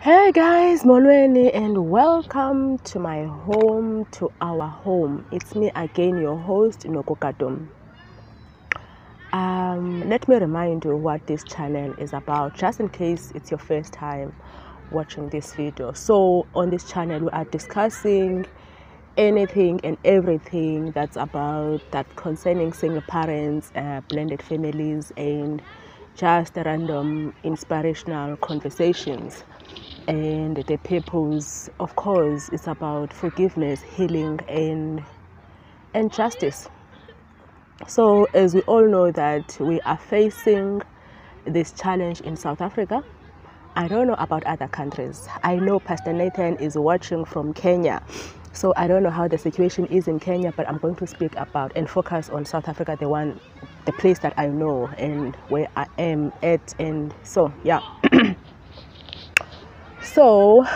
Hey guys, Molweni, and welcome to my home, to our home. It's me again, your host, Nokokatum. Let me remind you what this channel is about, just in case it's your first time watching this video. So on this channel, we are discussing anything and everything that concerning single parents, blended families, and just random inspirational conversations. And the purpose, of course, is about forgiveness, healing, and justice. So as we all know that we are facing this challenge in South Africa. I don't know about other countries. I know Pastor Nathan is watching from Kenya. So I don't know how the situation is in Kenya, but I'm going to speak about and focus on South Africa, the place that I know and where I am at. And so, yeah. So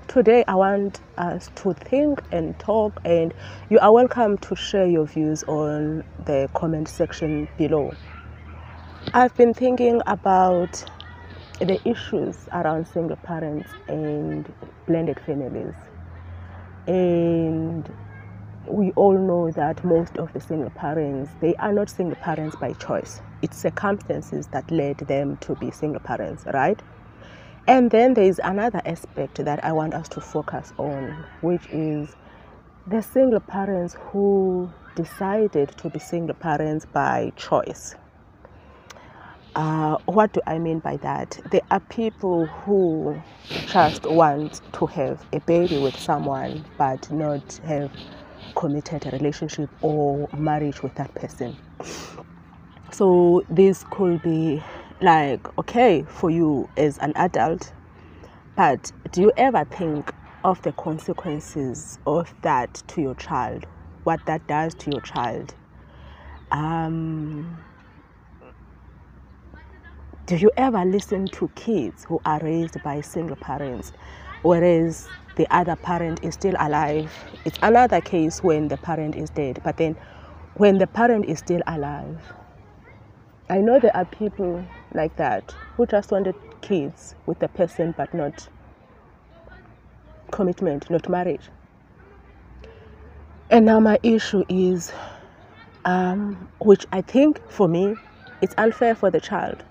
today I want us to think and talk, and you are welcome to share your views on the comment section below. I've been thinking about the issues around single parents and blended families, and we all know that most of the single parents, they are not single parents by choice. It's circumstances that led them to be single parents, right? And then there is another aspect that I want us to focus on, which is the single parents who decided to be single parents by choice. What do I mean by that? There are people who just want to have a baby with someone but not have committed a relationship or marriage with that person. So this could be like, okay, for you as an adult, but do you ever think of the consequences of that to your child? What that does to your child? Do you ever listen to kids who are raised by single parents, whereas the other parent is still alive? It's another case when the parent is dead, but then when the parent is still alive, I know there are people like that who just wanted kids with the person but not commitment, not marriage. And now my issue is, which I think for me, it's unfair for the child.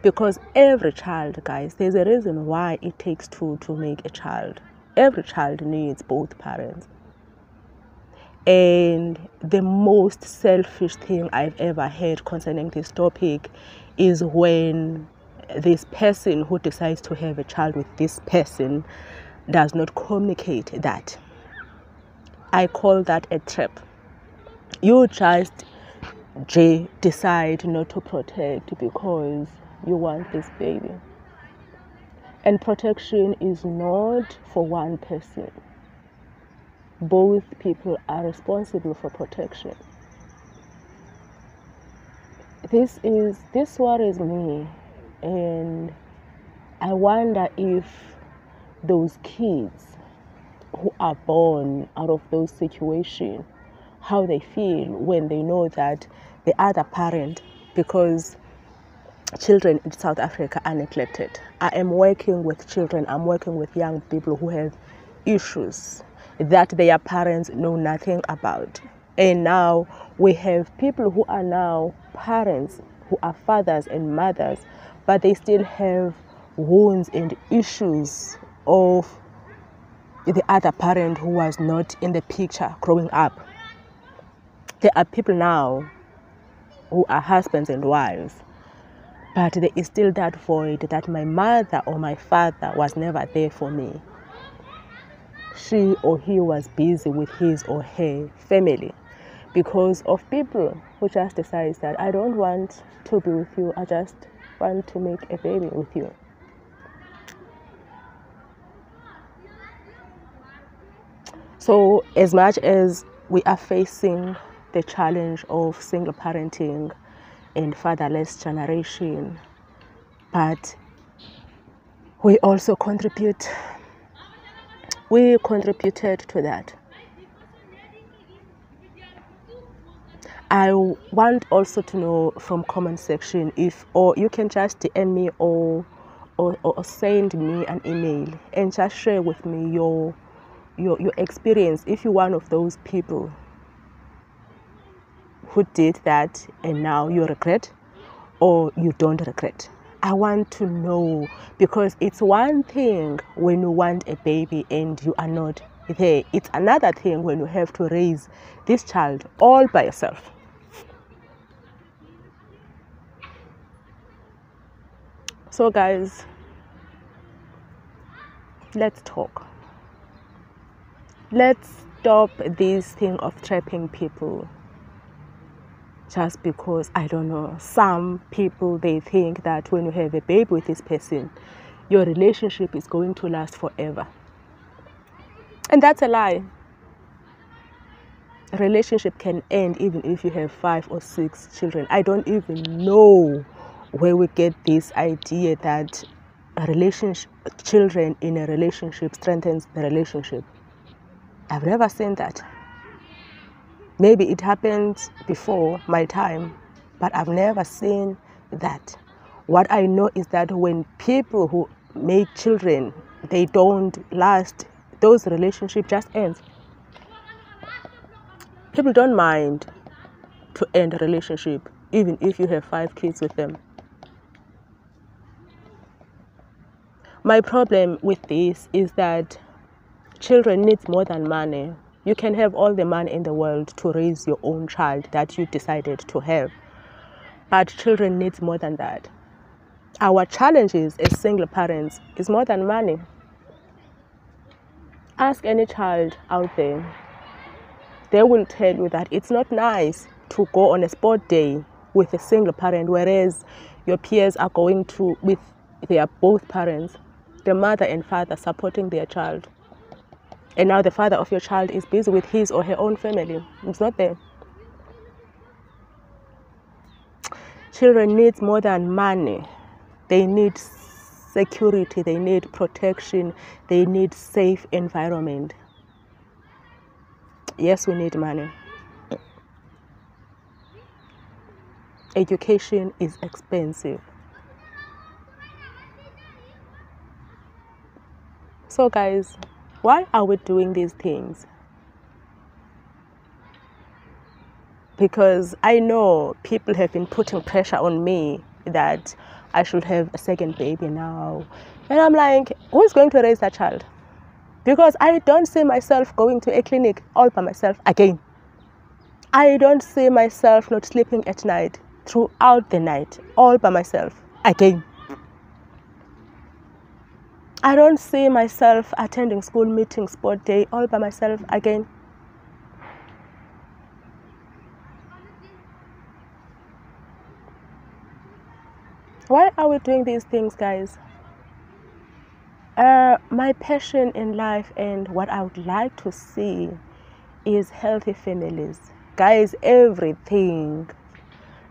Because every child, guys, there's a reason why it takes two to make a child. Every child needs both parents. And the most selfish thing I've ever heard concerning this topic is when this person who decides to have a child with this person does not communicate that. I call that a trap. You just decide not to protect because you want this baby. And protection is not for one person. Both people are responsible for protection. This worries me, and I wonder if those kids who are born out of those situations, how they feel when they know that the other parent, because children in South Africa are neglected. I am working with children, I'm working with young people who have issues that their parents know nothing about. And now we have people who are now parents, who are fathers and mothers, but they still have wounds and issues of the other parent who was not in the picture growing up. There are people now who are husbands and wives, but there is still that void that my mother or my father was never there for me. She or he was busy with his or her family because of people who just decides that I don't want to be with you, I just want to make a baby with you. So as much as we are facing the challenge of single parenting and fatherless generation, but we also contributed to that. I want also to know from comment section or you can just DM me or or send me an email and just share with me your experience if you're one of those people who did that and now you regret or you don't regret. I want to know, because it's one thing when you want a baby and you are not there. It's another thing when you have to raise this child all by yourself. So guys, let's talk. Let's stop this thing of trapping people just because, I don't know, some people, they think that when you have a baby with this person, your relationship is going to last forever. And that's a lie. A relationship can end even if you have 5 or 6 children. I don't even know where we get this idea that children in a relationship strengthens the relationship. I've never seen that. Maybe it happened before my time, but I've never seen that. What I know is that when people who make children, they don't last, those relationships just end. People don't mind to end a relationship, even if you have 5 kids with them. My problem with this is that children need more than money. You can have all the money in the world to raise your own child that you decided to have. But children need more than that. Our challenges as single parents is more than money. Ask any child out there. They will tell you that it's not nice to go on a sport day with a single parent, whereas your peers are going to with their both parents, the mother and father supporting their child. And now the father of your child is busy with his or her own family. It's not there. Children need more than money. They need security, they need protection, they need safe environment. Yes, we need money. Education is expensive. So guys, why are we doing these things? Because I know people have been putting pressure on me that I should have a second baby now. And I'm like, who's going to raise that child? Because I don't see myself going to a clinic all by myself again. I don't see myself not sleeping at night, throughout the night, all by myself again. I don't see myself attending school meetings, sport day, all by myself again. Why are we doing these things, guys? My passion in life and what I would like to see is healthy families. Guys, everything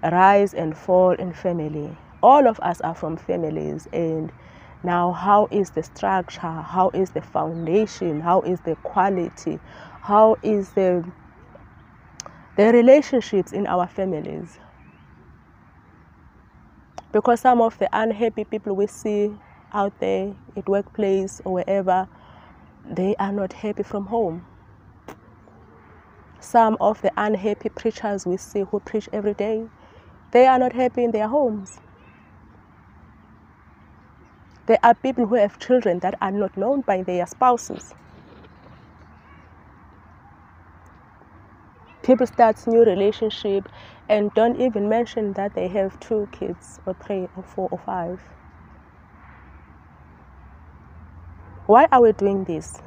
rise and fall in family. All of us are from families, and now how is the structure? How is the foundation? How is the quality? How is the relationships in our families? Because some of the unhappy people we see out there at workplace or wherever, they are not happy from home. Some of the unhappy preachers we see who preach every day, they are not happy in their homes. There are people who have children that are not known by their spouses. People start new relationship and don't even mention that they have 2 kids or 3 or 4 or 5. Why are we doing this?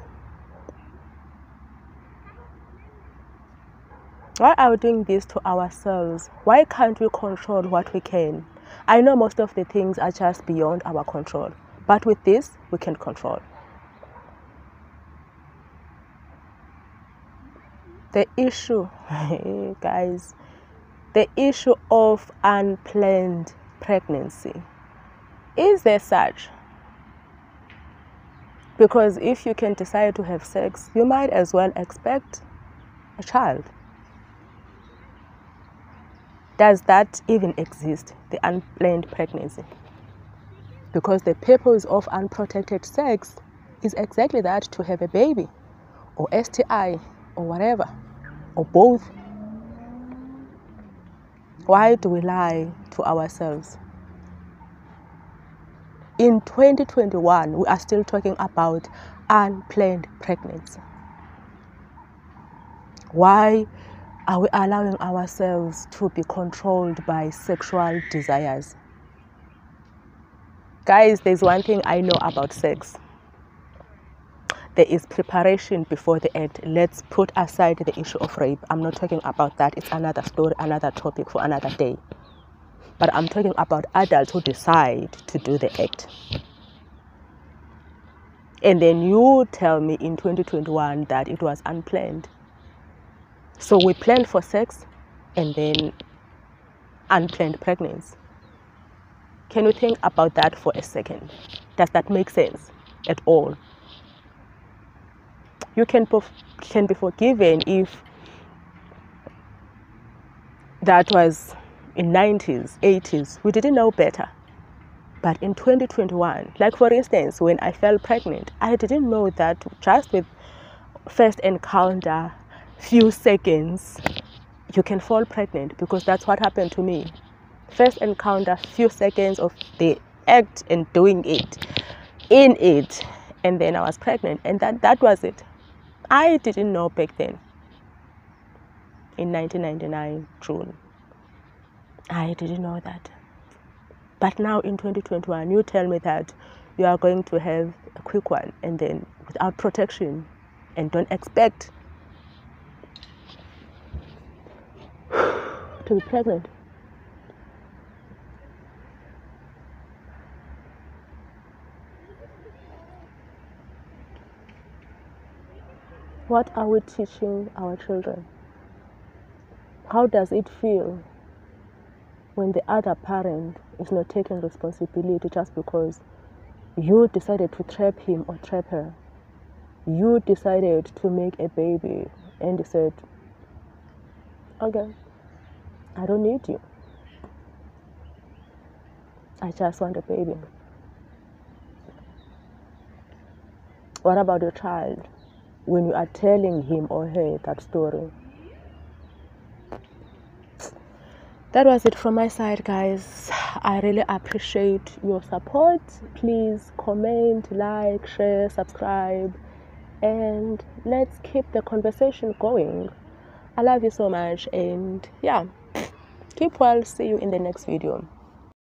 Why are we doing this to ourselves? Why can't we control what we can? I know most of the things are just beyond our control, but with this, we can control. The issue, guys, the issue of unplanned pregnancy. Is there such? Because if you can decide to have sex, you might as well expect a child. Does that even exist, the unplanned pregnancy? Because the purpose of unprotected sex is exactly that, to have a baby, or STI, or whatever, or both. Why do we lie to ourselves? In 2021, we are still talking about unplanned pregnancy. Why are we allowing ourselves to be controlled by sexual desires? Guys, there's one thing I know about sex. There is preparation before the act. Let's put aside the issue of rape. I'm not talking about that. It's another story, another topic for another day. But I'm talking about adults who decide to do the act. And then you tell me in 2021 that it was unplanned. So we planned for sex and then unplanned pregnancy. Can you think about that for a second? Does that make sense at all? You can be forgiven if that was in 90s, 80s. We didn't know better. But in 2021, like for instance, when I fell pregnant, I didn't know that just with first encounter, few seconds, you can fall pregnant, because that's what happened to me. First encounter, few seconds of the act and doing it, in it, and then I was pregnant, and that was it. I didn't know back then, in 1999, June. I didn't know that. But now in 2021, you tell me that you are going to have a quick one and then without protection, and don't expect to be pregnant. What are we teaching our children? How does it feel when the other parent is not taking responsibility just because you decided to trap him or trap her? You decided to make a baby and you said, okay, I don't need you. I just want a baby. What about your child when you are telling him or her that story? That was it from my side, guys. I really appreciate your support. Please comment, like, share, subscribe, and let's keep the conversation going. I love you so much, and yeah, keep well. See you in the next video.